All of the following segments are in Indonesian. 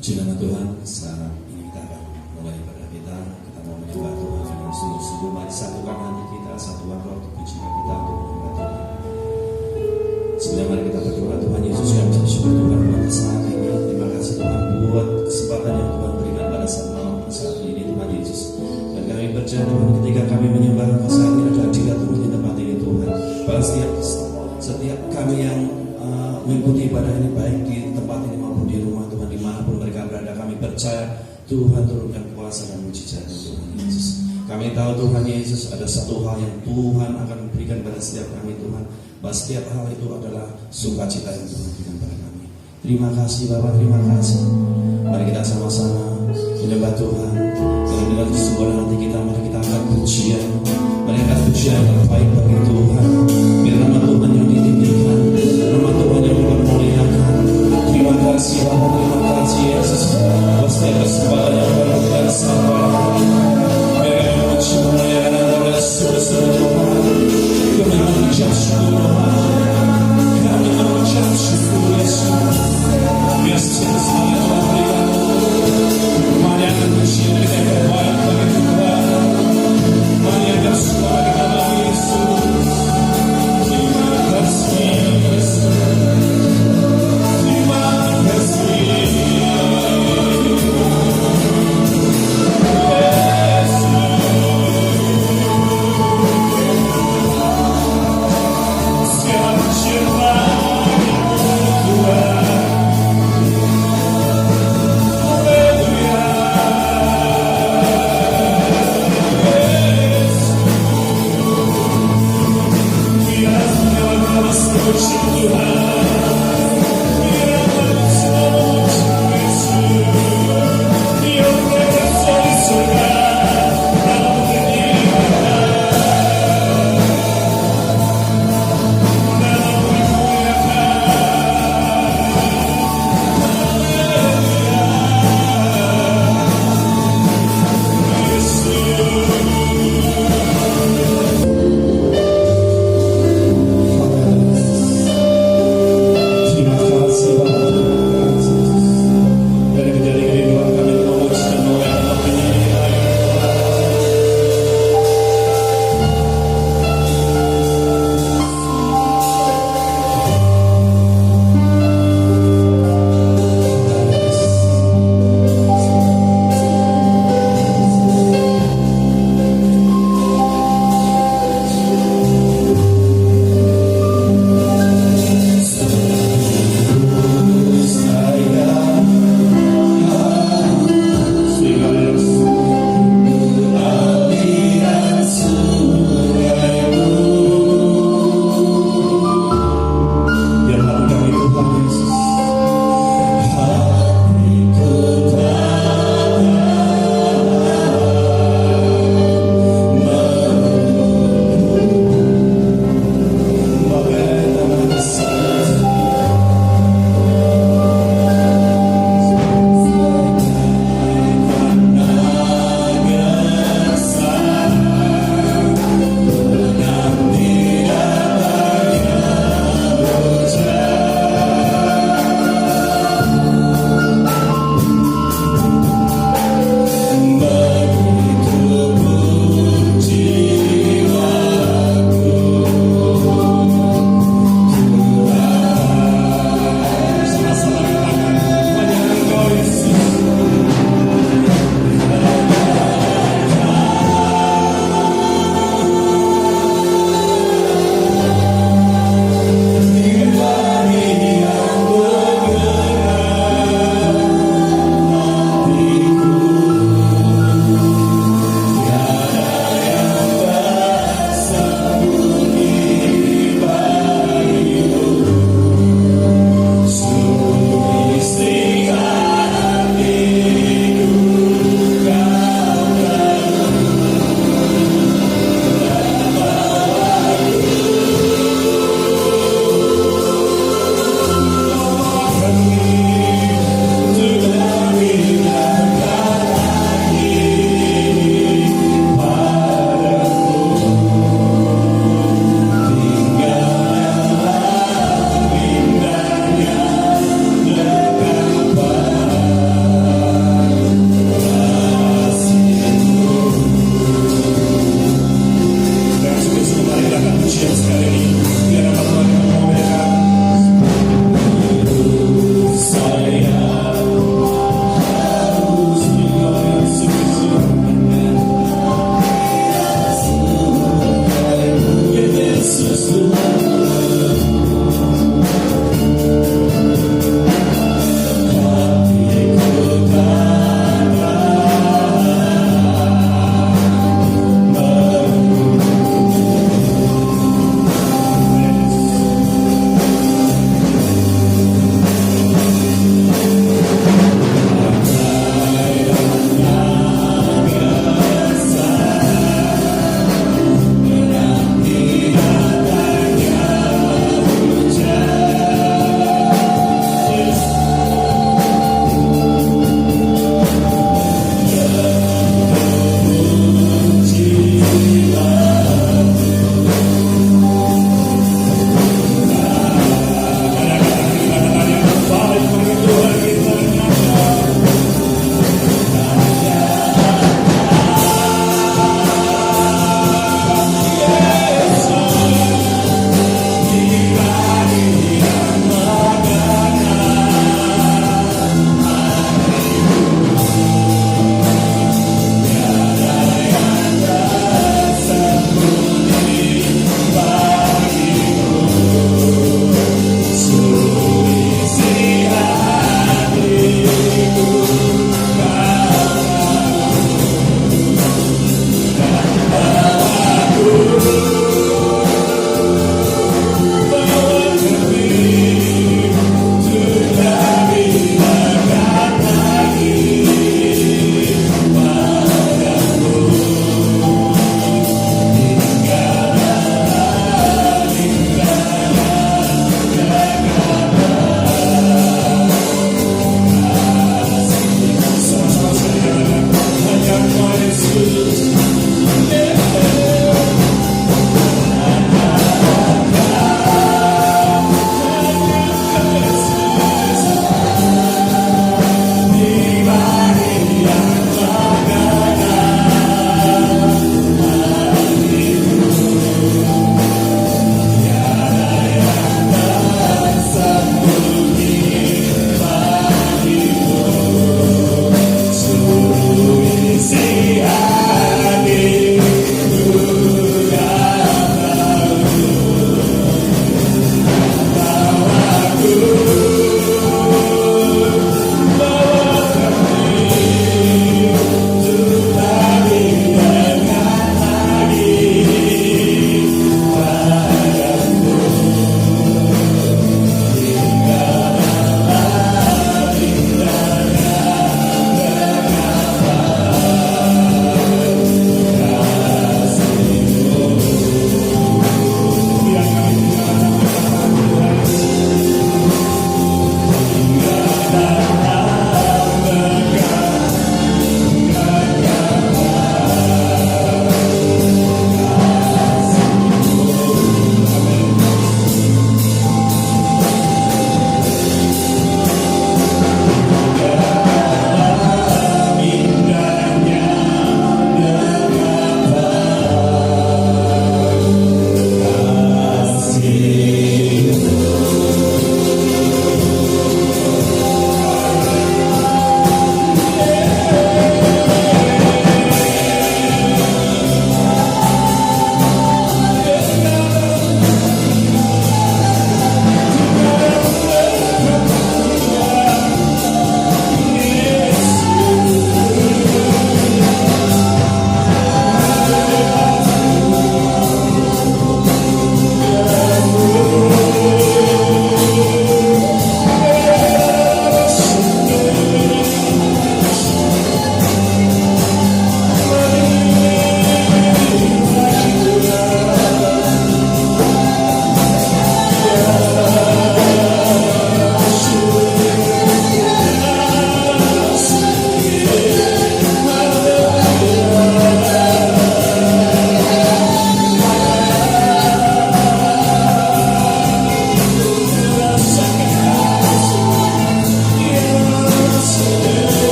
Puji nama Tuhan, saat ini kita akan mulai ibadah kita. Kita mau menyembah Tuhan dengan sungguh-sungguh. Mari satukan hati kita, satukan roh tujuan kita untuk menyembah Tuhan. Sebelum mari kita berdoa, Tuhan Yesus yang bisa syukur Tuhan buat saat ini. Terima kasih Tuhan buat kesempatan yang Tuhan berikan pada saat ini Tuhan Yesus. Dan kami percaya Tuhan ketika kami menyembah saat ini adalah hadirat Tuhan di tempat ini Tuhan. Pada setiap kami yang mengikuti ibadah ini baik di tempat ini maupun di rumah Tuhan, dimanapun mereka berada, kami percaya Tuhan turunkan kuasa dan mujizat-Nya Tuhan Yesus. Kami tahu Tuhan Yesus ada satu hal yang Tuhan akan berikan pada setiap kami Tuhan, bahwa setiap hal itu adalah sukacita yang Tuhan berikan pada kami. Terima kasih Bapak, terima kasih. Mari kita sama-sama menyembah Tuhan dengan kesungguhan hati kita. Mari kita angkat pujian, mari angkat pujian yang terbaik bagi Tuhan. Biar nama Tuhan yang ditinggikan, nama Tuhan yang dipermuliakan. Terima kasih Bapak, terima kasih Yesus. Setiap kesempatan yang baru kita sampaikan, biar kami memuji memuliakan Anda sungguh-sungguh Tuhan. Kami mengucap syukur Tuhan, kami mengucap syukur Yesus. Biar setiap kesempatan yang Tuhan berikan, mari angkat pujian kita yang terbaik bagi Tuhan. Mari angkat suara kita bagi Yesus. Terima kasih Yesus. Terima kasih. Hallelujah.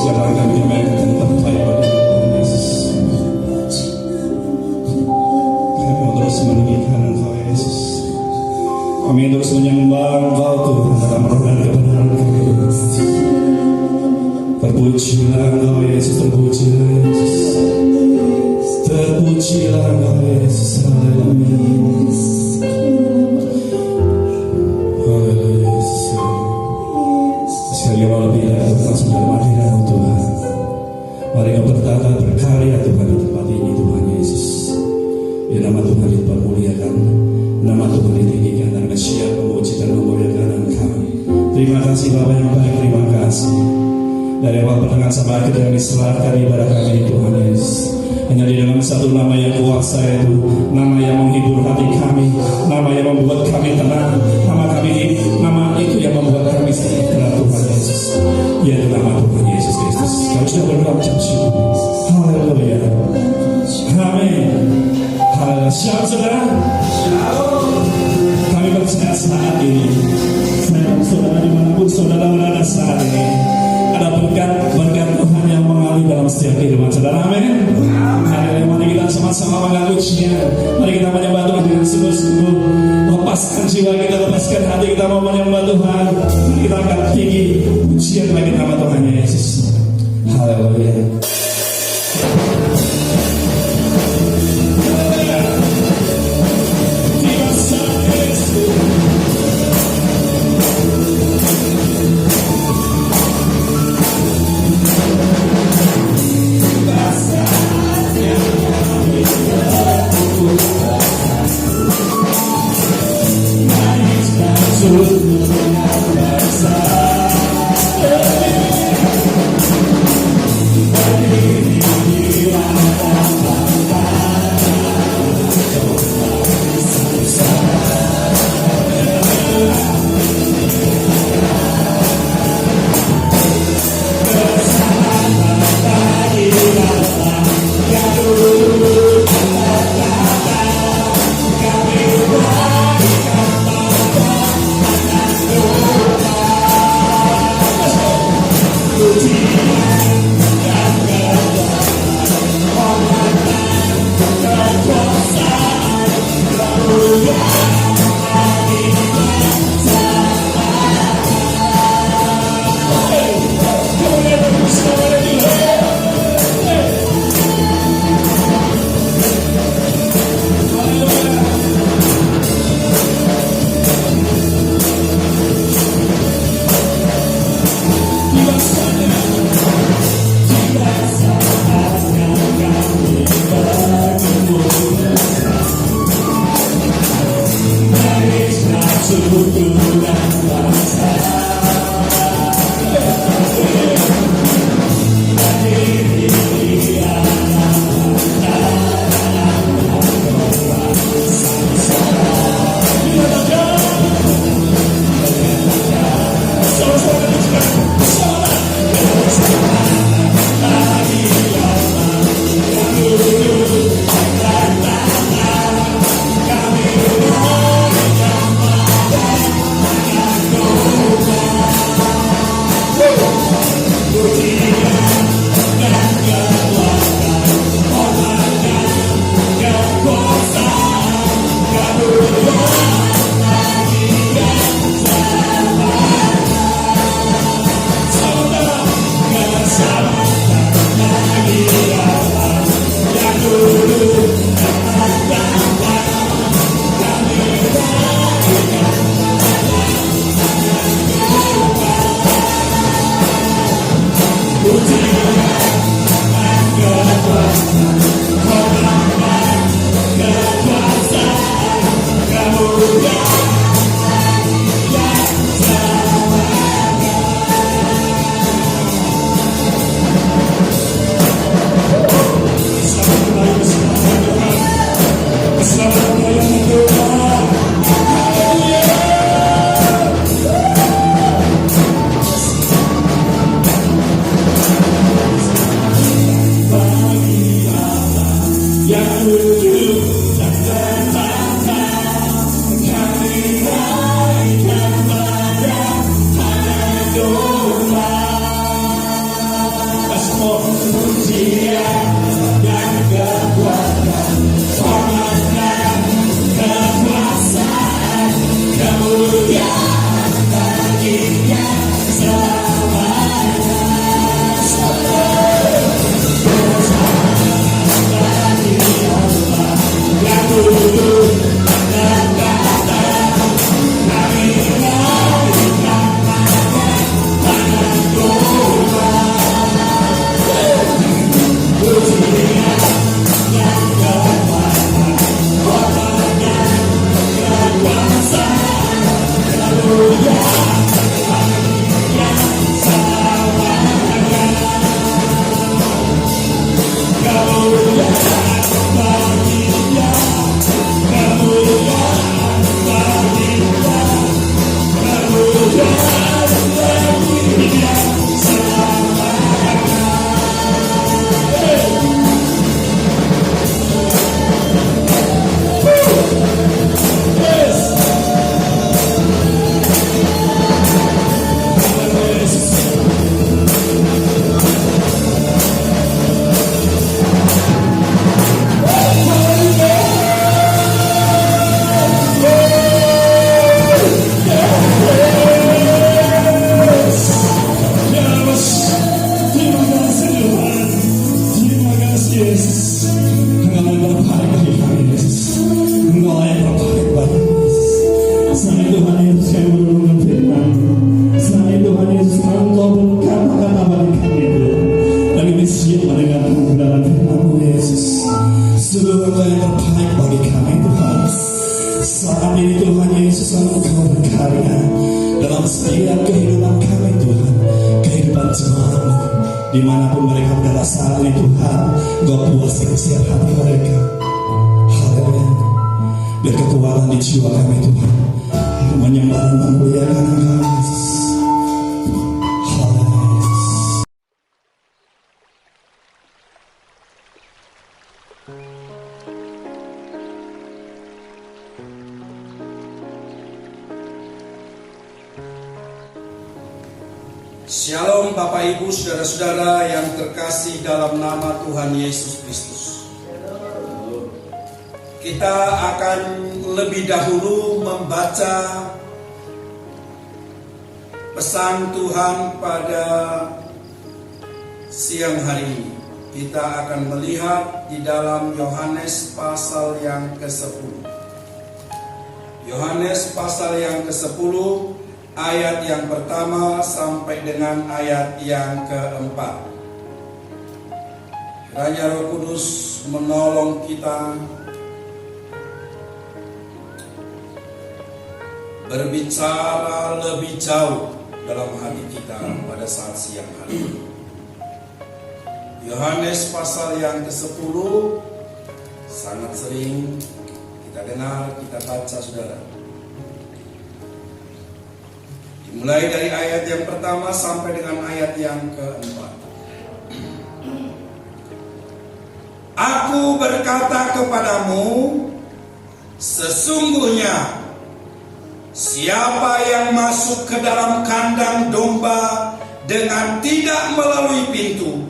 segala kami akan tetap baik pada Tuhan Yesus. Kami mau terus meninggikan Engkau Yesus. Kami terus menyembah Engkau Tuhan dalam roh dan kebenaran kami. Terpujilah Engkau Yesus, terpujilah Yesus, terpujilah Engkau Yesus. Haleluya. Haleluya Yesus. Sekali lagi lebih dari langsung dalam hadirat Tuhan. Mari Kau bertata berkarya Tuhan di tempat ini Tuhan Yesus. Ya nama Tuhan dipermuliakan, nama Tuhan ditinggikan dan siap memuji dan memuliakan Engkau. Terima kasih Bapa yang baik, terima kasih. Dari awal pertengahan sampai akhir yang diserahkan ibadah kami Tuhan Yesus. Hanya di dalam satu nama yang kuasa itu, nama yang menghibur hati kami, nama yang membuat kami tenang, nama itu yang membuat kami sejahtera Tuhan Yesus. Yaitu nama Tuhan Yesus Kristus. Kami sudah berdoa ucap syukur. Haleluya. Amin. Haleluya. Shalom saudara. Kami percaya saat ini, saya saudara dimanapun saudara berada saat ini, ada berkat Tuhan yang mengalir dalam setiap kehidupan saudara. Amin. Haleluya. Mari kita sama-sama mengaluinya. Mari kita menyembah Tuhan dengan sungguh-sungguh. Lepaskan jiwa kita, lepaskan hati kita mau menyembah Tuhan. Kita akan tinggi pujian bagi nama Tuhan Yesus. Haleluya. Dimanapun mereka berada saat ini Tuhan, Engkau puaskan setiap hati mereka. Haleluya. Biar kekuatan di jiwa kami Tuhan, menyembah dan memuliakan Engkau Yesus. Haleluya. Shalom Bapak Ibu Saudara-saudara yang terkasih dalam nama Tuhan Yesus Kristus. Kita akan lebih dahulu membaca pesan Tuhan pada siang hari ini. Kita akan melihat di dalam Yohanes pasal yang ke-10. Yohanes pasal yang ke-10 ayat yang pertama sampai dengan ayat yang keempat. Kiranya Roh Kudus menolong kita berbicara lebih jauh dalam hati kita pada saat siang hari ini. Yohanes pasal yang ke-10 sangat sering kita dengar, kita baca saudara. Mulai dari ayat yang pertama sampai dengan ayat yang keempat. Aku berkata kepadamu, sesungguhnya siapa yang masuk ke dalam kandang domba dengan tidak melalui pintu,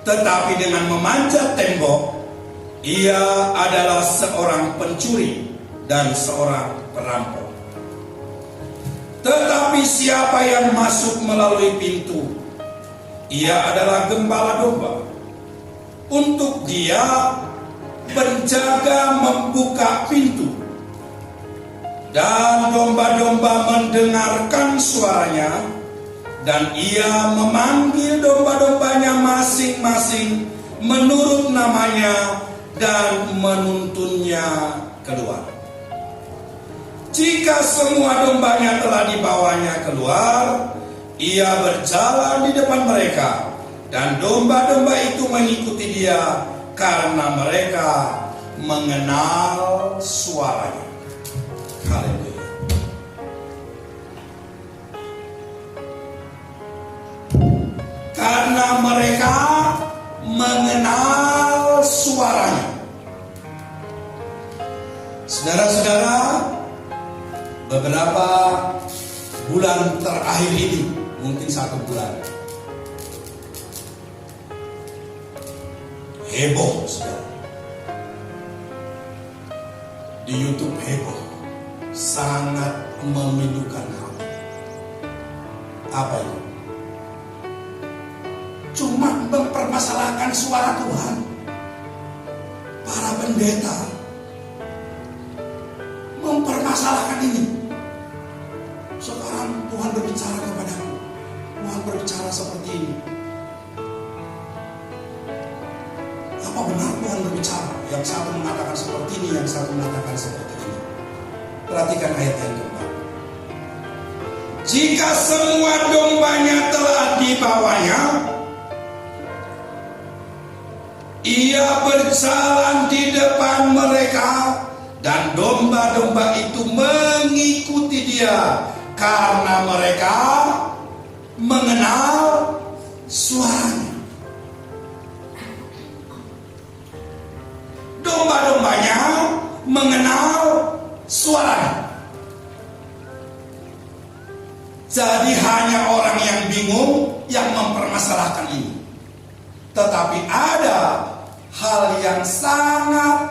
tetapi dengan memanjat tembok, ia adalah seorang pencuri dan seorang perampok. Tetapi siapa yang masuk melalui pintu, ia adalah gembala domba. Untuk dia penjaga membuka pintu, dan domba-domba mendengarkan suaranya, dan ia memanggil domba-dombanya masing-masing menurut namanya dan menuntunnya keluar. Jika semua dombanya telah dibawanya keluar, ia berjalan di depan mereka, dan domba-domba itu mengikuti dia karena mereka mengenal suaranya. Haleluya. Karena mereka mengenal suaranya. Saudara-saudara, beberapa bulan terakhir ini, mungkin 1 bulan, heboh saudara. Di YouTube heboh, sangat memilukan hati. Apa itu? Cuma mempermasalahkan suara Tuhan. Para pendeta mempermasalahkan ini. Sekarang Tuhan berbicara kepadamu, Tuhan berbicara seperti ini. Apa benar Tuhan berbicara? Yang satu mengatakan seperti ini, yang satu mengatakan seperti ini. Perhatikan ayat yang keempat. Jika semua dombanya telah dibawanya, ia berjalan di depan mereka, dan domba-domba itu mengikuti dia karena mereka mengenal suaranya. Domba-dombanya mengenal suaranya. Jadi hanya orang yang bingung yang mempermasalahkan ini. Tetapi ada hal yang sangat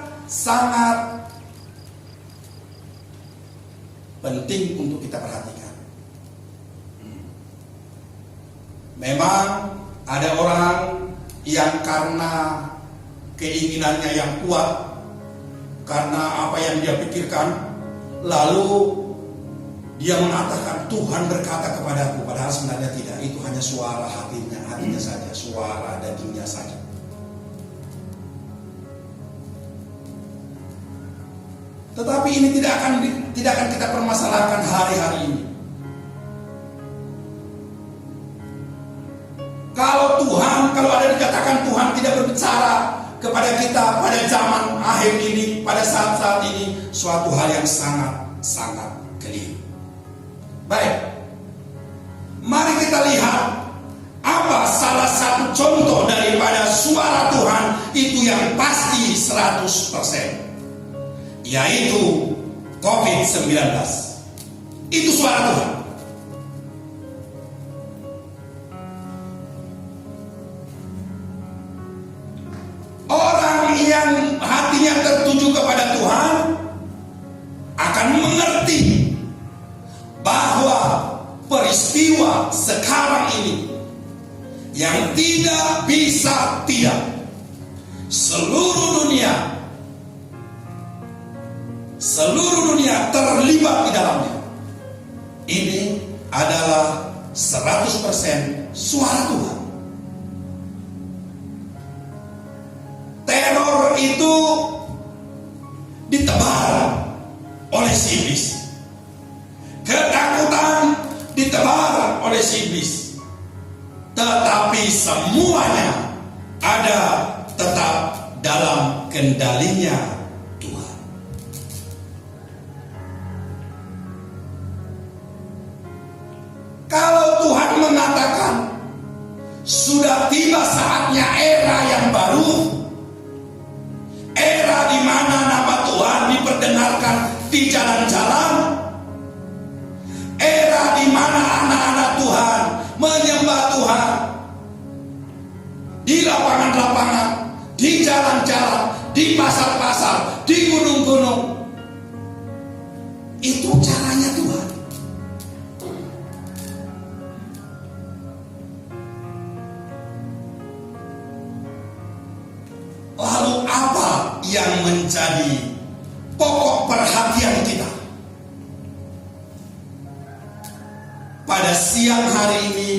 penting untuk kita perhatikan. Memang ada orang yang karena keinginannya yang kuat, karena apa yang dia pikirkan, lalu dia mengatakan Tuhan berkata kepadaku, padahal sebenarnya tidak. Itu hanya suara hatinya saja, suara dagingnya saja. Tetapi ini tidak akan kita permasalahkan hari-hari ini. Kalau Tuhan dikatakan Tuhan tidak berbicara kepada kita pada zaman akhir ini, pada saat-saat ini, suatu hal yang sangat keliru. Baik, mari kita lihat apa salah satu contoh daripada suara Tuhan itu yang pasti 100%, yaitu COVID-19. Itu suara Tuhan. Orang yang hatinya tertuju kepada Tuhan akan mengerti bahwa peristiwa sekarang ini yang tidak bisa tidak, seluruh dunia terlibat di dalamnya. Ini adalah 100% suara Tuhan. Teror itu ditebar oleh si iblis. Ketakutan ditebar oleh si iblis. Tetapi semuanya ada tetap dalam kendalinya Tuhan. Kalau Tuhan mengatakan sudah tiba saatnya era yang baru, era di mana nama Tuhan diperdengarkan di jalan-jalan, era di mana anak-anak Tuhan menyembah Tuhan di lapangan-lapangan, di jalan-jalan, di pasar-pasar, di gunung-gunung. Itu caranya Tuhan. Lalu apa yang menjadi pokok perhatian kita pada siang hari ini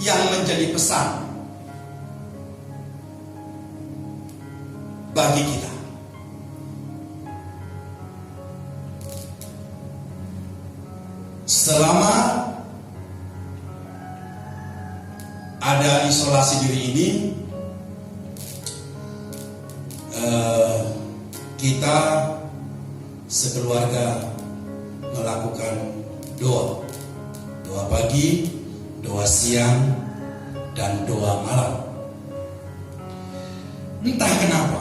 yang menjadi pesan bagi kita? Selama ada isolasi diri ini, kita sekeluarga melakukan doa pagi, doa siang, dan doa malam. Entah kenapa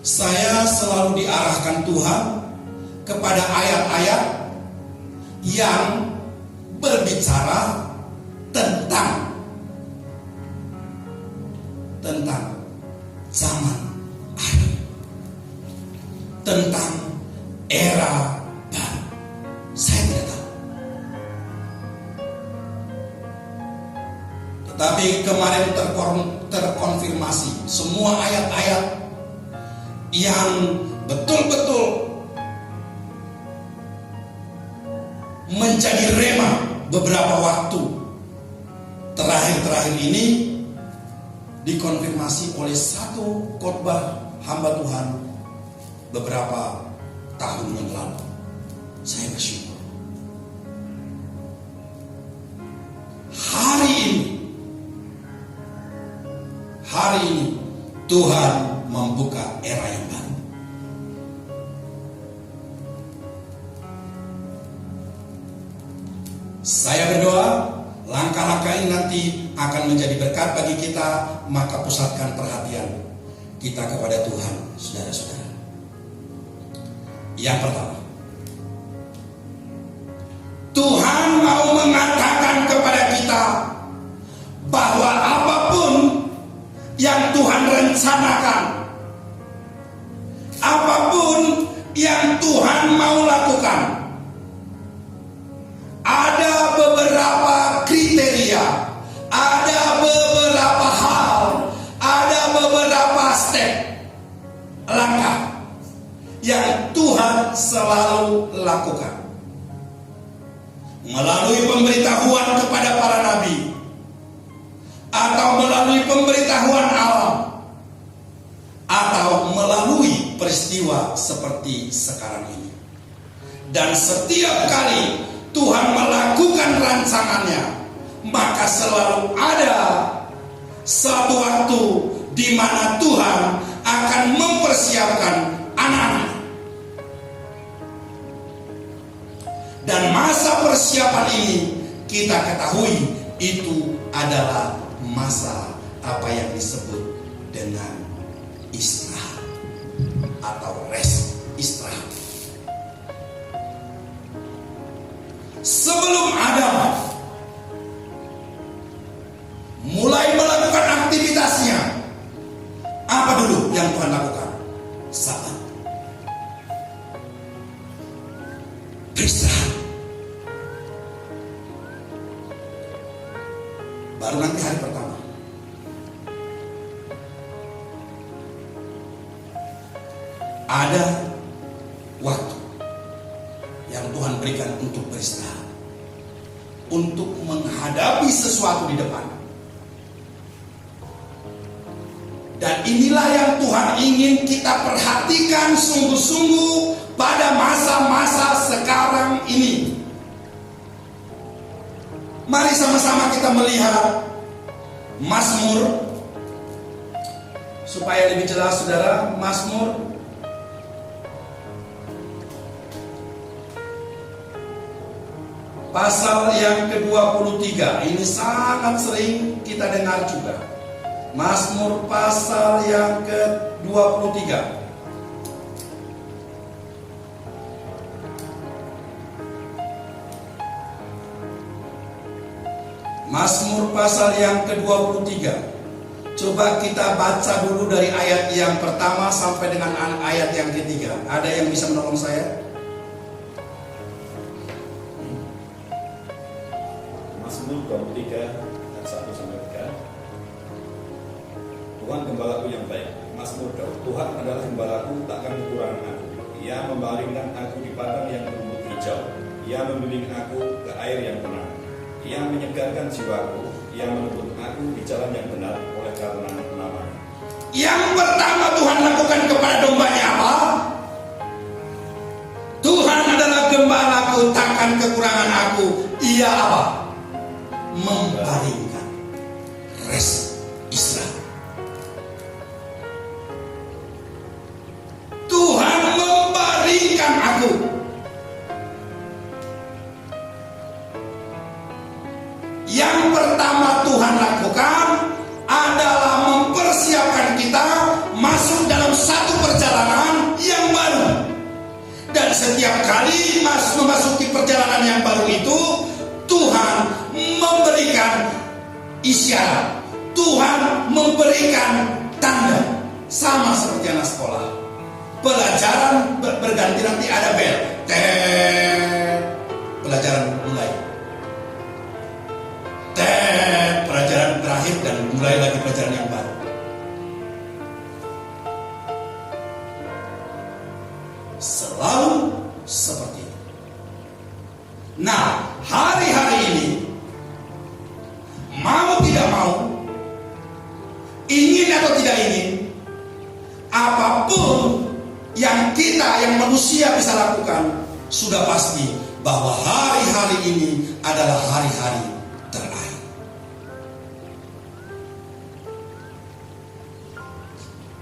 saya selalu diarahkan Tuhan kepada ayat-ayat yang berbicara tentang zaman akhir, tentang era baru. Saya tidak tahu, tetapi kemarin terkonfirmasi semua ayat-ayat yang betul-betul menjadi rema beberapa waktu terakhir ini dikonfirmasi oleh satu khotbah hamba Tuhan beberapa tahun yang lalu. Saya bersyukur hari ini Tuhan membuka era yang baru. Saya berdoa langkah-langkah ini nanti akan menjadi berkat bagi kita, maka pusatkan perhatian kita kepada Tuhan, saudara-saudara. Yang pertama, Tuhan mau mengatakan kepada kita bahwa apapun yang Tuhan rencanakan, apapun yang Tuhan mau lakukan, ada beberapa kriteria, ada beberapa hal, ada beberapa step, langkah yang Tuhan selalu lakukan melalui pemberitahuan kepada para nabi, atau melalui pemberitahuan alam, atau melalui peristiwa seperti sekarang ini. Dan setiap kali Tuhan melakukan rancangannya, maka selalu ada Satu waktu di mana Tuhan akan mempersiapkan anak-anak. Dan masa persiapan ini kita ketahui itu adalah masa apa yang disebut dengan istirahat atau rest, istirahat. Sebelum Adam mulai melakukan aktivitasnya, apa dulu yang Tuhan lakukan? Sabat. Beristirahat. Baru nanti hari pertama. Ada waktu yang Tuhan berikan untuk beristirahat, untuk menghadapi sesuatu di depan. Dan inilah yang Tuhan ingin kita perhatikan sungguh-sungguh pada masa-masa sekarang ini. Mari sama-sama kita melihat Mazmur, supaya lebih jelas saudara. Mazmur pasal yang ke-23. Ini sangat sering kita dengar juga. Mazmur pasal yang ke-23. Mazmur pasal yang ke-23. Coba kita baca dulu dari ayat yang pertama sampai dengan ayat yang ketiga. Ada yang bisa menolong saya? Mazmur 23 ayat 1 sampai 3. Tuhan gembalaku yang baik. Mazmur Daud. Tuhan adalah gembalaku, takkan kekurangan aku. Ia membaringkan aku di padang yang berumput hijau. Ia membimbing aku ke air yang tenang. Ia menyegarkan jiwaku. Ia menuntun aku di jalan yang benar oleh karena nama-Nya. Yang pertama Tuhan lakukan kepada dombanya apa? Tuhan adalah gembalaku, takkan kekurangan aku. Ia apa? Membaringkan, rest, istirahat. Tuhan membaringkan aku. Yang pertama Tuhan lakukan adalah mempersiapkan kita masuk dalam satu perjalanan yang baru. Dan setiap kali memasuki perjalanan yang baru itu, Tuhan memberikan isyarat, Tuhan memberikan tanda. Sama seperti anak sekolah, pelajaran berganti, nanti ada bel, pelajaran mulai, pelajaran berakhir, dan mulai lagi pelajaran yang baru. Selalu seperti itu. Nah, hari-hari ini, mau tidak mau, ingin atau tidak ingin, apapun yang kita, yang manusia bisa lakukan, sudah pasti bahwa hari-hari ini adalah hari-hari terakhir.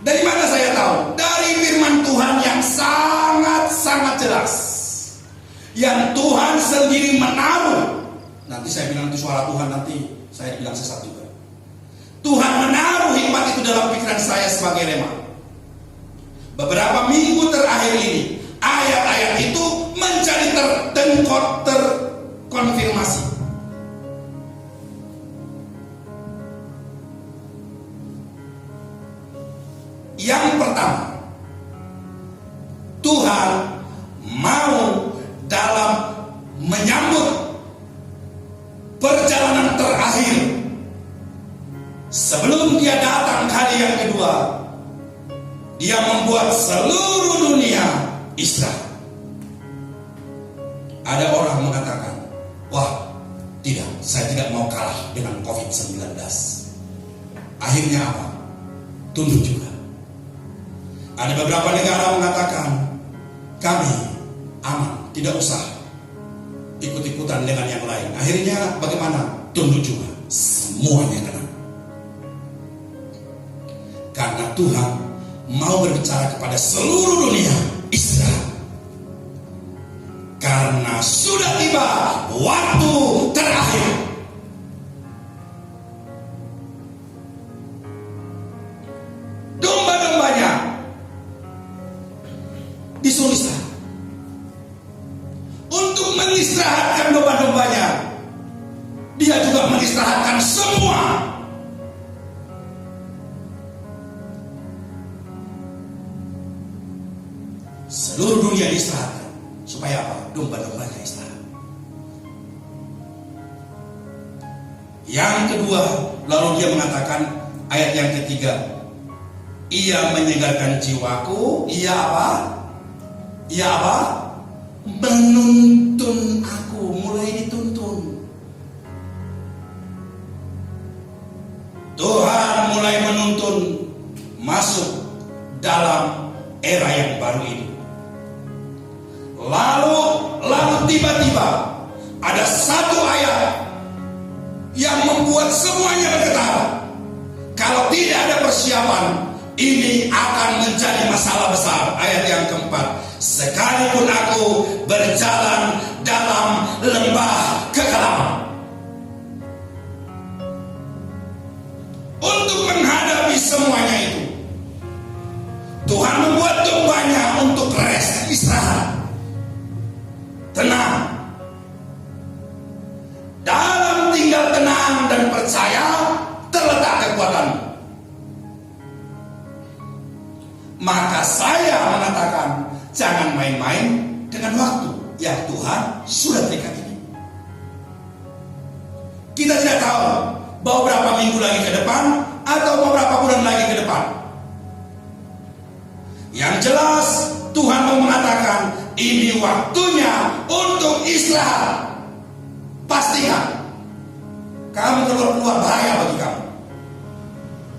Dari mana saya tahu? Dari firman Tuhan yang sangat-sangat jelas, yang Tuhan sendiri menaruh. Nanti saya bilang itu suara Tuhan, nanti saya bilang sesat juga. Tuhan menaruh hikmat itu dalam pikiran saya sebagai rema. Beberapa minggu terakhir ini, ayat-ayat itu menjadi terkonfirmasi. Yang pertama, Tuhan mau dalam menyambut perjalanan terakhir sebelum Dia datang kali yang kedua, Dia membuat seluruh dunia istirahat. Ada orang mengatakan, wah, tidak, saya tidak mau kalah dengan COVID-19. Akhirnya apa? Tunduk juga. Ada beberapa negara mengatakan, kami aman, tidak usah ikut-ikutan dengan yang lain. Akhirnya bagaimana? Tunduk juga. Semuanya tenang. Karena Tuhan mau berbicara kepada seluruh dunia, istirahat. Karena sudah tiba waktu terakhir. Domba-dombanya disuruh istirahat. Untuk mengistirahatkan domba-dombanya, dia juga mengistirahatkan semua. Seluruh dunia istirahatkan. Supaya apa? Domba-dombanya istirahat. Yang kedua, lalu dia mengatakan ayat yang ketiga, ia menyegarkan jiwaku. Ia apa? Ia apa? Menuntun aku. Mulai dituntun. Tuhan mulai menuntun masuk dalam era yang baru ini. Lalu tiba-tiba ada satu ayat yang membuat semuanya bergetar. Kalau tidak ada persiapan, ini akan menjadi masalah besar. Ayat yang keempat, sekalipun aku berjalan dalam lembah kekelaman. Untuk menghadapi semuanya itu, Tuhan membuat dombanya untuk rest, istirahat, tenang. Dalam tinggal tenang dan percaya terletak kekuatan. Maka saya mengatakan, jangan main-main dengan waktu yang Tuhan sudah berikan ini. Kita tidak tahu bahwa berapa minggu lagi ke depan atau beberapa bulan lagi ke depan. Yang jelas Tuhan mau mengatakan, ini waktunya untuk istirahat. Pastikan kamu keluar bahaya bagi kamu.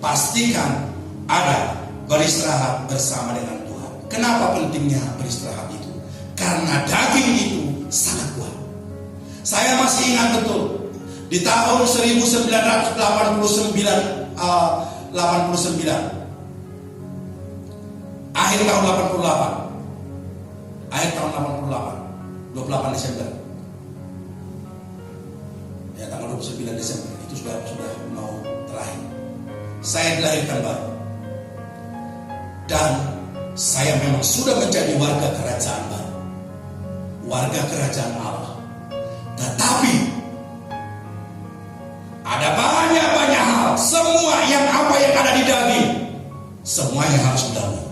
Pastikan ada beristirahat bersama dengan Tuhan. Kenapa pentingnya beristirahat itu? Karena daging itu sangat kuat. Saya masih ingat betul di tahun 1989, akhir tahun 88, 28 Desember. Ya, tanggal 29 Desember itu sudah mau terakhir. Saya dilahirkan baru. Dan saya memang sudah menjadi warga kerajaan baru. Warga kerajaan Allah. Tetapi ada banyak hal, semua yang ada di daging, semuanya harus didahului.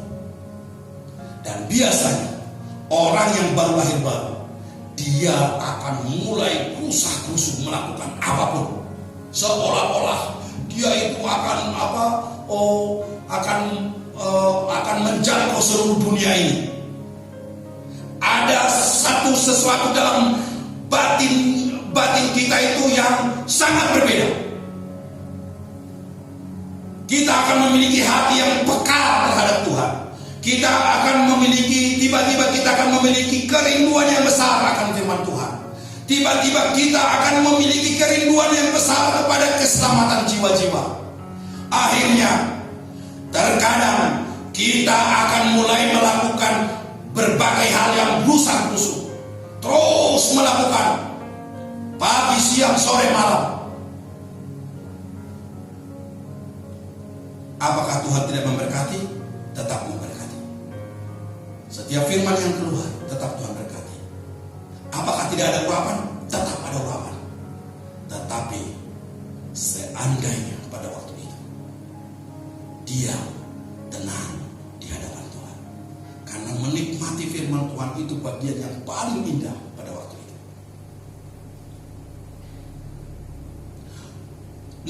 Dan biasanya orang yang baru lahir baru, dia akan mulai kusah-kusuk melakukan apapun, seolah-olah dia itu akan menjangkau seluruh dunia ini. Ada sesuatu dalam batin kita itu yang sangat berbeda. Kita akan memiliki hati yang peka terhadap Tuhan. Kita akan tiba-tiba kita akan memiliki kerinduan yang besar akan firman Tuhan. Tiba-tiba kita akan memiliki kerinduan yang besar kepada keselamatan jiwa-jiwa. Akhirnya, terkadang kita akan mulai melakukan berbagai hal yang busan-busuk. Terus melakukan pagi, siang, sore, malam. Apakah Tuhan tidak memberkati? Tetap memberkati. Setiap firman yang keluar, tetap Tuhan berkati. Apakah tidak ada urapan? Tetap ada urapan. Tetapi seandainya pada waktu itu dia tenang di hadapan Tuhan, karena menikmati firman Tuhan itu bagian yang paling indah pada waktu itu.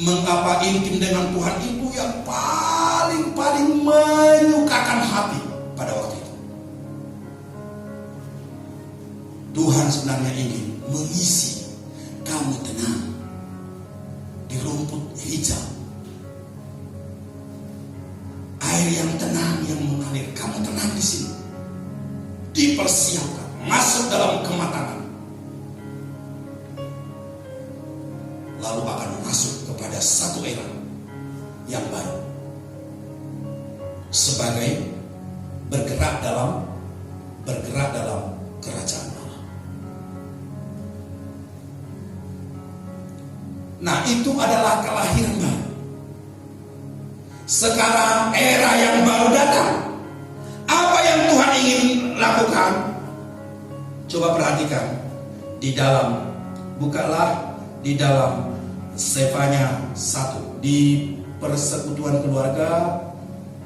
Mengapa intim dengan Tuhan itu yang paling menyukakan hati pada waktu itu? Tuhan sebenarnya ingin mengisi kamu tenang di rumput hijau, air yang tenang yang mengalir. Kamu tenang di sini, dipersiapkan masuk dalam kematangan, lalu akan masuk kepada satu era yang baru. sebagai bergerak dalam kerajaan Allah. Nah, itu adalah kelahiran baru. Sekarang era yang baru datang. Apa yang Tuhan ingin lakukan? Coba perhatikan di dalam, bukalah di dalam Sefanya 1. Di persekutuan keluarga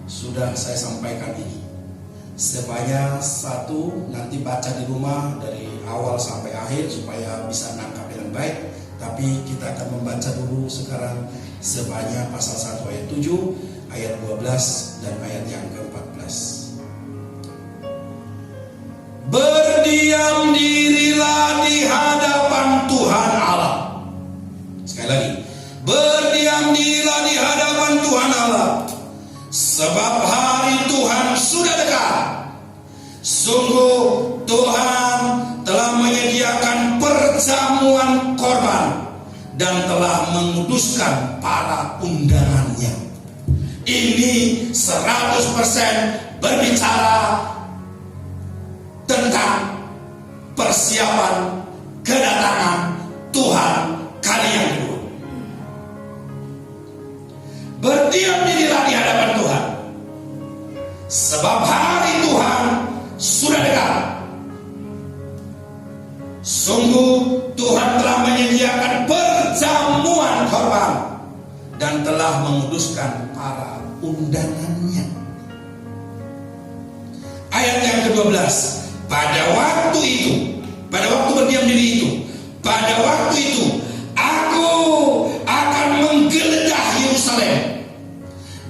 sudah saya sampaikan ini. Sefanya 1, nanti baca di rumah dari awal sampai akhir supaya bisa nangkap dengan baik. Tapi kita akan membaca dulu sekarang Sefanya pasal 1 ayat 7, ayat 12 dan ayat yang ke-14. Berdiam dirilah di hadapan Tuhan Allah. Sekali lagi, berdiam dirilah di hadapan Tuhan Allah, sebab hari Tuhan sudah dekat. Sungguh Tuhan telah menyediakan perjamuan korban dan telah menguduskan para undangannya. Ini 100% berbicara tentang persiapan kedatangan Tuhan kali yang kedua. Berdiam dirilah di hadapan Tuhan, sebab hari Tuhan sudah dekat. Sungguh Tuhan telah menyediakan perjamuan korban dan telah menguduskan para undangannya. Ayat yang ke-12. Pada waktu itu, pada waktu berdiam diri itu, pada waktu itu aku akan menggeledah Yerusalem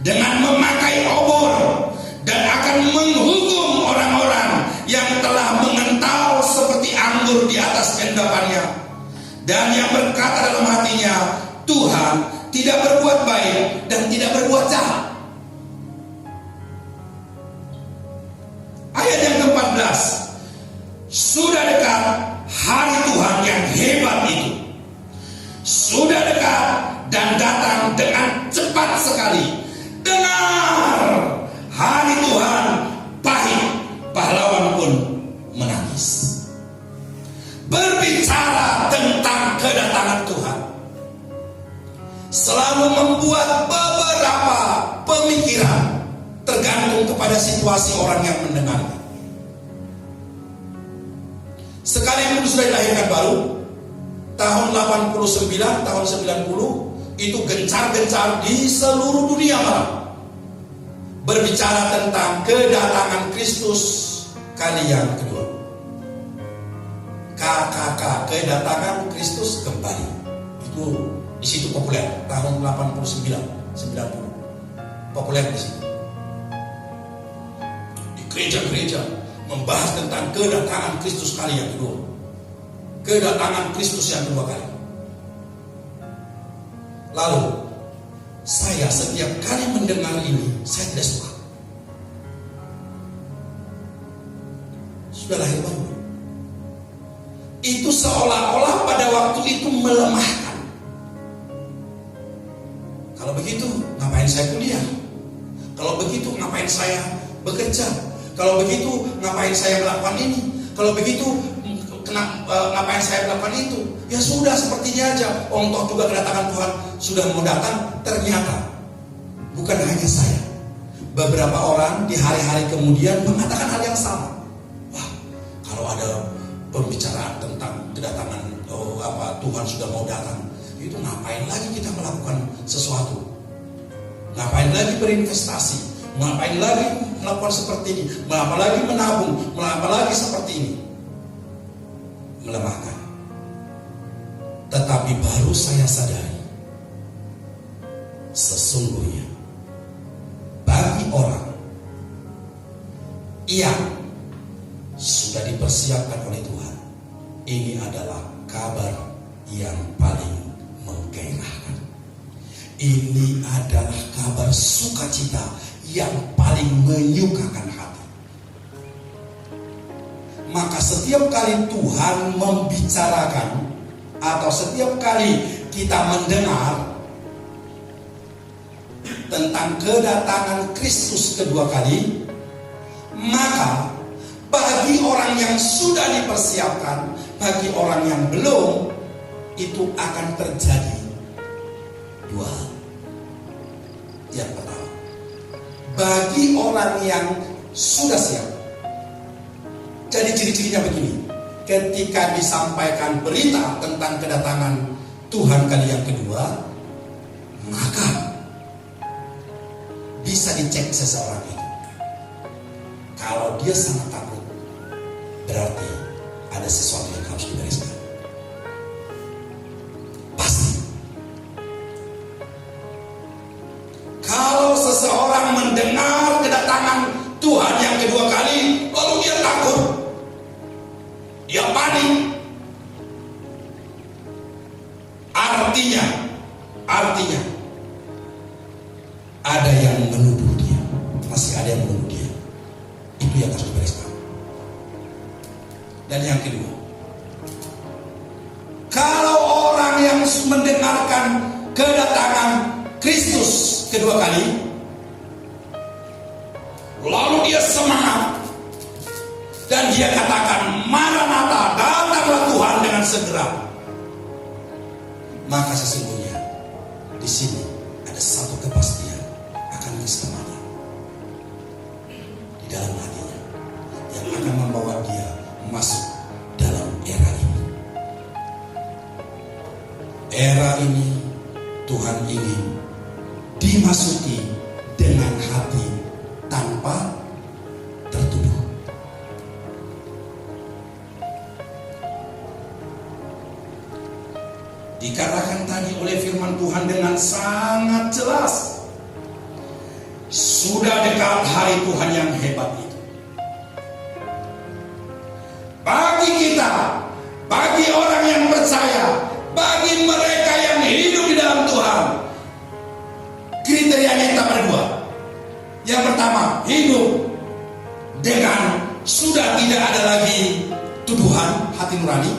dengan memakai obor dan akan menghukum orang-orang yang telah mengental seperti anggur di atas endapannya, dan yang berkata dalam hatinya, Tuhan tidak berbuat baik dan tidak berbuat jahat. Ayat yang ke-14. Sudah dekat hari Tuhan yang hebat itu. Sudah dekat dan datang dengan cepat sekali. Dengar, hari Tuhan pahit, pahlawan pun menangis. Berbicara tentang kedatangan Tuhan selalu membuat beberapa pemikiran, tergantung kepada situasi orang yang mendengarnya. Sekalipun sudah dilahirkan baru, tahun 89, tahun 90, itu gencar-gencar di seluruh dunia malah berbicara tentang kedatangan Kristus kali yang kedua. KKK, kedatangan Kristus kembali. Itu di situ populer tahun 89, 90. Populer di situ. Di gereja-gereja membahas tentang kedatangan Kristus kali yang kedua. Kedatangan Kristus yang kedua kali. Lalu saya setiap kali mendengar ini, saya tidak suka. Sudah lahir baru. Itu seolah-olah pada waktu itu melemahkan. Kalau begitu, ngapain saya kuliah? Kalau begitu, ngapain saya bekerja? Kalau begitu, ngapain saya melakukan ini? Kalau begitu, ngapain saya melakukan itu? Ya sudah, sepertinya aja. Toh juga kedatangan Tuhan sudah mau datang. Ternyata bukan hanya saya, beberapa orang di hari-hari kemudian mengatakan hal yang sama. Wah, kalau ada pembicaraan tentang kedatangan Tuhan sudah mau datang, itu ngapain lagi kita melakukan sesuatu? Ngapain lagi berinvestasi? Ngapain lagi melakukan seperti ini? Mengapa lagi menabung? Mengapa lagi seperti ini? Melemahkan. Tetapi baru saya sadari, sesungguhnya bagi orang yang sudah dipersiapkan oleh Tuhan, ini adalah kabar yang paling menggairahkan. Ini adalah kabar sukacita yang paling menyukakan hati. Maka setiap kali Tuhan membicarakan, atau setiap kali kita mendengar tentang kedatangan Kristus kedua kali, maka bagi orang yang sudah dipersiapkan, bagi orang yang belum, itu akan terjadi dua hal. Yang pertama, bagi orang yang sudah siap, jadi ciri-cirinya begini: ketika disampaikan berita tentang kedatangan Tuhan kali yang kedua, maka bisa dicek seseorang itu. Kalau dia sangat takut, berarti ada sesuatu yang harus dibereskan. Pasti. Kalau seseorang mendengar kedatangan Tuhan yang kedua kali, lalu dia takut, dia panik, artinya ada yang menuduh dia, masih ada yang menuduh dia. Itu yang harus dibereskan. Dan yang kedua, kalau orang yang mendengarkan kedatangan Kristus kedua kali, lalu dia semangat dan dia katakan, Maranatha, datanglah Tuhan dengan segera, maka sesungguhnya di sini ada satu kepastian akan keselamatan di dalam hatinya yang akan membawa dia masuk dalam era ini. Era ini Tuhan ingin dimasuki dengan hati tanpa tertuduh. Dikatakan tadi oleh firman Tuhan dengan sangat jelas, sudah dekat hari Tuhan yang hebat itu. Bagi kita, bagi orang yang percaya, bagi mereka yang hidup di dalam Tuhan, kriterianya kita ada dua. Yang pertama, hidup dengan sudah tidak ada lagi tuduhan hati nurani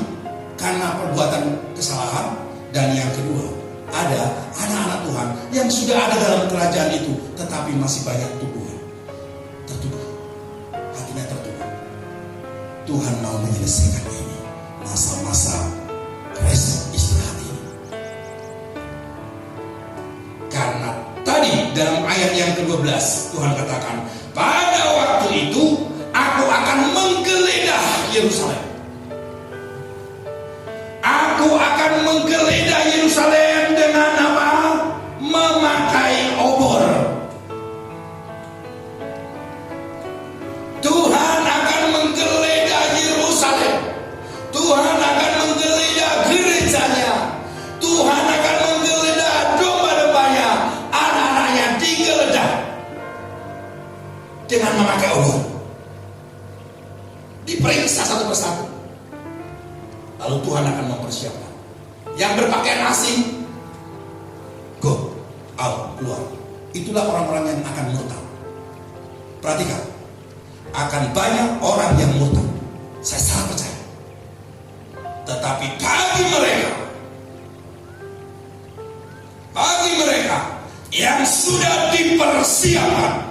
karena perbuatan kesalahan. Dan yang kedua, ada anak-anak Tuhan yang sudah ada dalam kerajaan itu, tetapi masih banyak tuduhan, tertuduh, hatinya tertuduh. Tuhan mau menyelesaikan ini, masa-masa rest istirahat ini. Karena tadi dalam ayat yang ke-12 Tuhan katakan, pada waktu itu aku akan menggeledah Yerusalem. Aku akan menggeledah Yerusalem dengan apa? Memakai obor. Tuhan akan menggeledah Yerusalem. Tuhan akan menggeledah gerejanya. Tuhan akan menggeledah domba-dombanya. Anak-anaknya digeledah dengan memakai obor. Diperiksa satu persatu. Lalu Tuhan akan mempersiapkan. Yang berpakaian asing, go, out, keluar. Itulah orang-orang yang akan murtad. Perhatikan, akan banyak orang yang murtad. Saya sangat percaya. Tetapi bagi mereka yang sudah dipersiapkan,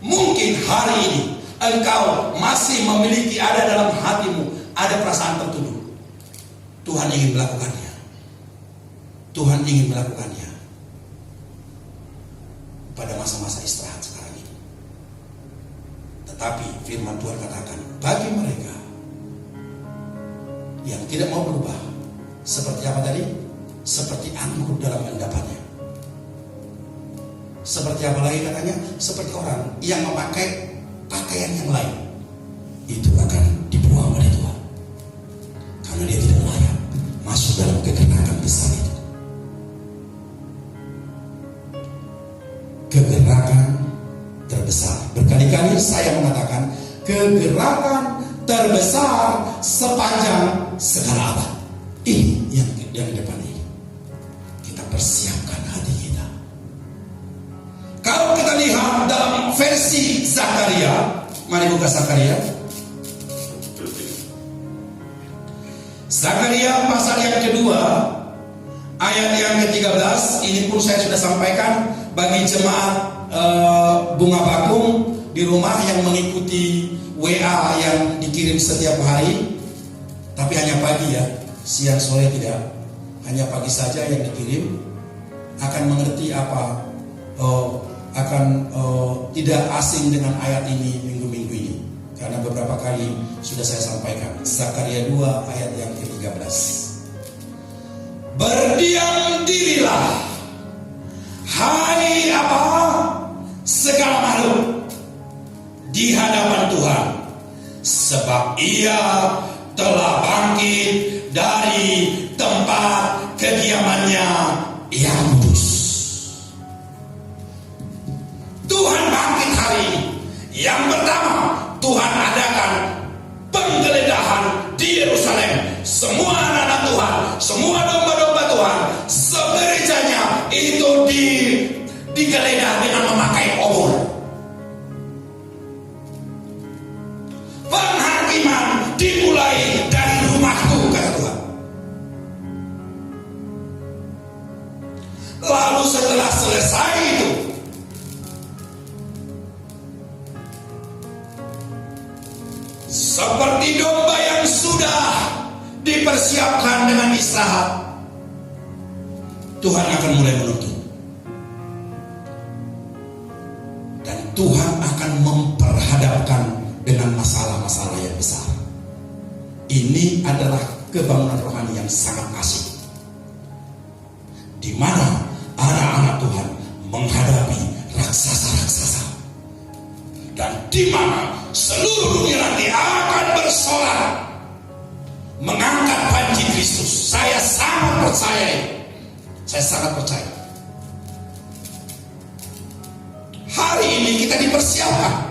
mungkin hari ini engkau masih memiliki, ada dalam hatimu ada perasaan tertuduh. Tuhan ingin melakukannya. Tuhan ingin melakukannya pada masa-masa istirahat sekarang ini. Tetapi firman Tuhan katakan, bagi mereka yang tidak mau berubah, seperti apa tadi? Seperti anggur dalam endapannya. Seperti apa lagi katanya? Seperti orang yang memakai pakaian yang lain, itu akan dibuang oleh Tuhan. Karena dia tidak layak masuk dalam kegenapan besar itu. Kegerakan terbesar. Berkali-kali saya mengatakan, kegerakan terbesar sepanjang segala abad. Ini yang depan ini. Kita persiapkan hati kita. Kalau kita lihat dalam versi Zakaria, mari buka Zakaria. Zakaria pasal yang kedua ayat yang ke-13 ini pun saya sudah sampaikan bagi jemaat Bunga Bakung di rumah yang mengikuti WA yang dikirim setiap hari, tapi hanya pagi ya, siang sore tidak, hanya pagi saja yang dikirim, akan mengerti apa, tidak asing dengan ayat ini minggu-minggu ini, karena beberapa kali sudah saya sampaikan. Zakaria 2 ayat yang ke-13. Berdiam dirilah, hai apa? Segala makhluk di hadapan Tuhan, sebab Ia telah bangkit dari tempat kediamannya yang kudus. Tuhan bangkit hari ini. Yang pertama, Tuhan adakan penggeledahan di Yerusalem. Semua anak-anak Tuhan, semua domba-domba Tuhan, segerejanya itu digeledah dengan memakai obor. Penghakiman dimulai dari rumahku, kata Tuhan. Lalu setelah selesai itu, seperti domba yang sudah dipersiapkan dengan istirahat, Tuhan akan mulai menuntut. Dan Tuhan akan memperhadapkan dengan masalah-masalah yang besar. Ini adalah kebangunan rohani yang sangat asik, di mana anak-anak Tuhan menghadapi raksasa-raksasa, dan di mana seluruh dunia nanti akan bersorak mengangkat panji Kristus. Saya sangat percaya. Saya sangat percaya. Hari ini kita dipersiapkan.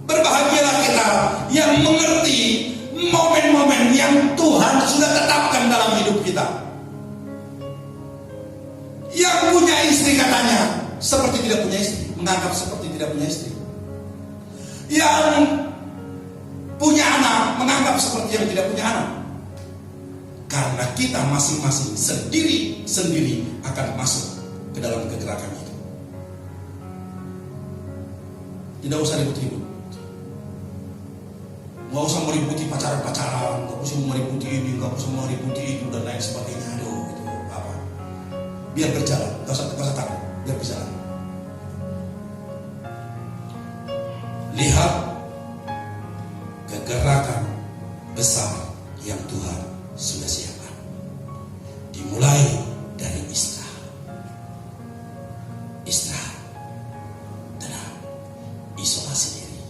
Berbahagialah kita yang mengerti momen-momen yang Tuhan sudah tetapkan dalam hidup kita. Yang punya istri katanya seperti tidak punya istri, menganggap seperti tidak punya istri. Yang punya anak menganggap seperti yang tidak punya anak. Karena kita masing-masing sendiri akan masuk ke dalam kegerakan itu. Tidak usah ribut-ribut. Nggak usah meributi pacaran-pacaran, nggak usah meributi ini, nggak usah meributi itu dan lain sebagainya. Aduh, itu apa? Biar berjalan, nggak usah takut, biar berjalan. Lihat kegerakan besar yang Tuhan sudah siapkan. Dimulai dari istirahat, tenang, isolasi diri,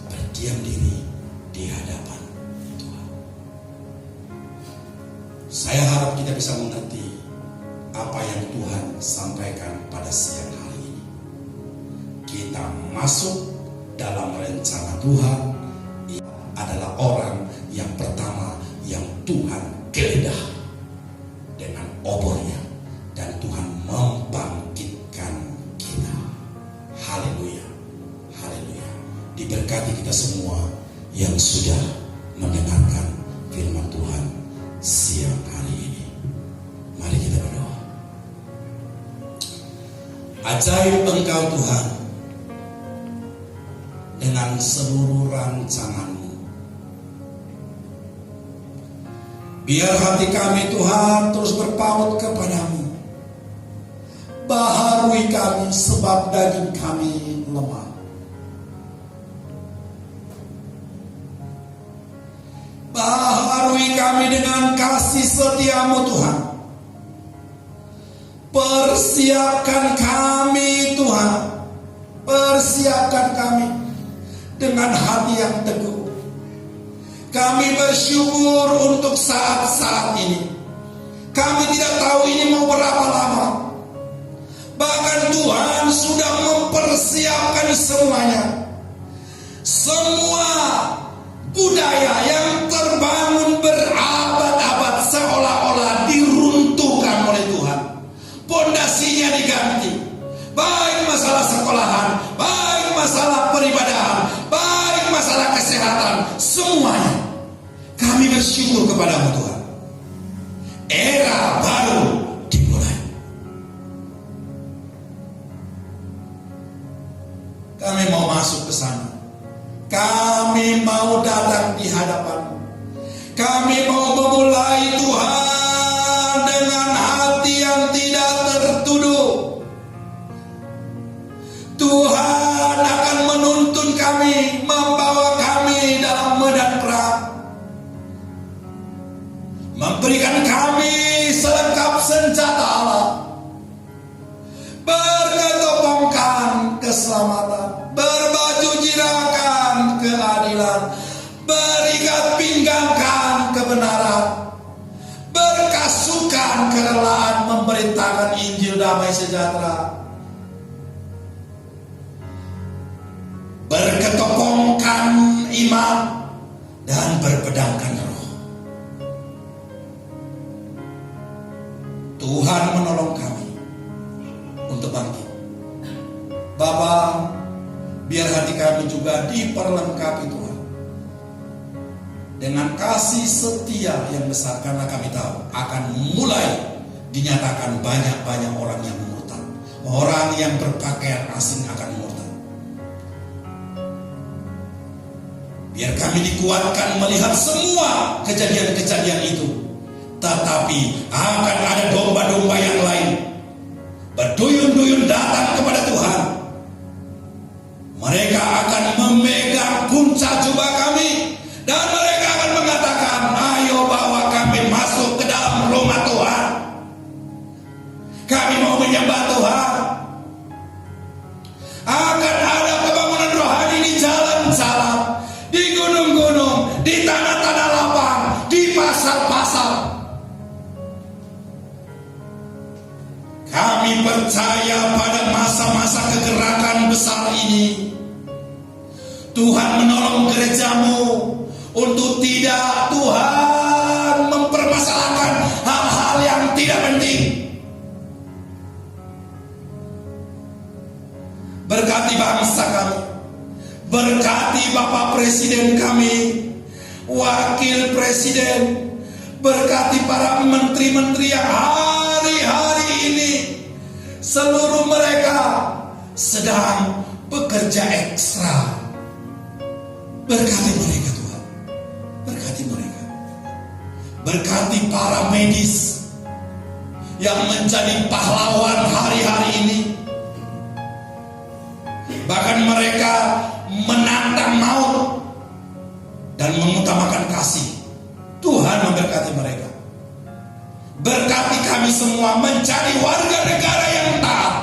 berdiam diri di hadapan Tuhan. Saya harap kita bisa mengerti apa yang Tuhan sampaikan pada siang hari ini. Kita masuk dalam rencana Tuhan. Ia adalah orang yang pertama yang Tuhan geledah dengan obornya, dan Tuhan membangkitkan kita. Haleluya, haleluya. Diberkati kita semua yang sudah mendengarkan firman Tuhan siang hari ini. Mari kita berdoa. Ajaib Engkau Tuhan, dengan seluruh rancangan-Mu. Biar hati kami Tuhan terus berpaut kepadamu. Baharui kami sebab daging kami lemah. Baharui kami dengan kasih setia-Mu Tuhan. Persiapkan kami Tuhan. Persiapkan kami dengan hati yang teguh. Kami bersyukur untuk saat-saat ini. Kami tidak tahu ini mau berapa lama. Bahkan Tuhan sudah mempersiapkan semuanya. Semua budaya yang terbangun berabad-abad seolah-olah diruntuhkan oleh Tuhan. Pondasinya diganti. Baik masalah sekolahan, baik masalah peribadahan, baik masalah kesehatan, semuanya bersyukur kepadamu Tuhan. Era baru dimulai. Kami mau masuk ke sana. Kami mau datang di hadapan-Mu. Kami mau memulai Tuhan dengan hati yang tidak tertuduh. Tuhan akan menuntun kami, membawa kami dalam medan perang, memberikan kami selengkap senjata Allah, berketopongkan keselamatan, berbaju jirakan keadilan, berikat pinggangkan kebenaran, berkasukan kerelaan memberitakan Injil damai sejahtera, berketopongkan iman dan berpedangkan roh. Tuhan menolong kami untuk bangkit. Bapa, biar hati kami juga diperlengkapi Tuhan dengan kasih setia yang besar, karena kami tahu akan mulai dinyatakan banyak-banyak orang yang murtad. Orang yang berpakaian asing akan murtad. Biar kami dikuatkan melihat semua kejadian-kejadian itu. Tetapi akan ada domba-domba yang lain berduyun-duyun datang kepada Tuhan. Mereka akan memegang puncak jubah kami dan mereka akan mengatakan, ayo bawa kami masuk ke dalam rumah Tuhan. Kami mau menyembah Tuhan. Akan ada kebangunan rohani di jalan-jalan, di gunung-gunung, di tanah-tanah lapang, di pasar-pasar. Kami percaya pada masa-masa kegerakan besar ini, Tuhan menolong gerejamu untuk tidak Tuhan mempermasalahkan hal-hal yang tidak penting. Berkati bangsa kami, berkati Bapak Presiden kami, Wakil Presiden, berkati para menteri-menteri yang hari-hari ini seluruh mereka sedang bekerja ekstra. Berkati mereka Tuhan, berkati mereka. Berkati para medis yang menjadi pahlawan hari-hari ini. Bahkan mereka menantang maut dan mengutamakan kasih. Tuhan memberkati mereka. Berkati kami semua menjadi warga negara yang taat.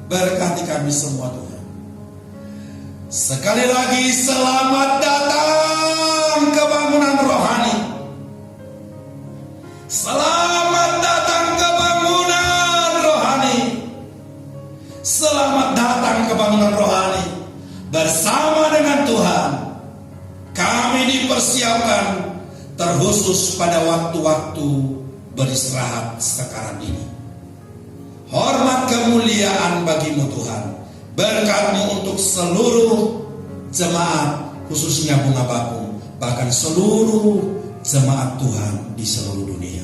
Berkati kami semua Tuhan. Sekali lagi selamat datang kebangunan rohani. Selamat datang kebangunan rohani. Selamat datang kebangunan rohani. Bersama dengan Tuhan kami dipersiapkan terkhusus pada waktu-waktu beristirahat sekarang ini. Hormat kemuliaan bagimu Tuhan. Berkat-Mu untuk seluruh jemaat, khususnya Bunga Bakung, bahkan seluruh jemaat Tuhan di seluruh dunia.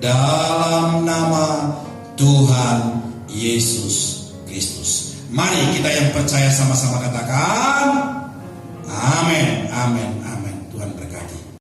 Dalam nama Tuhan Yesus Kristus. Mari kita yang percaya sama-sama katakan amin, amin, amin. Tuhan berkati.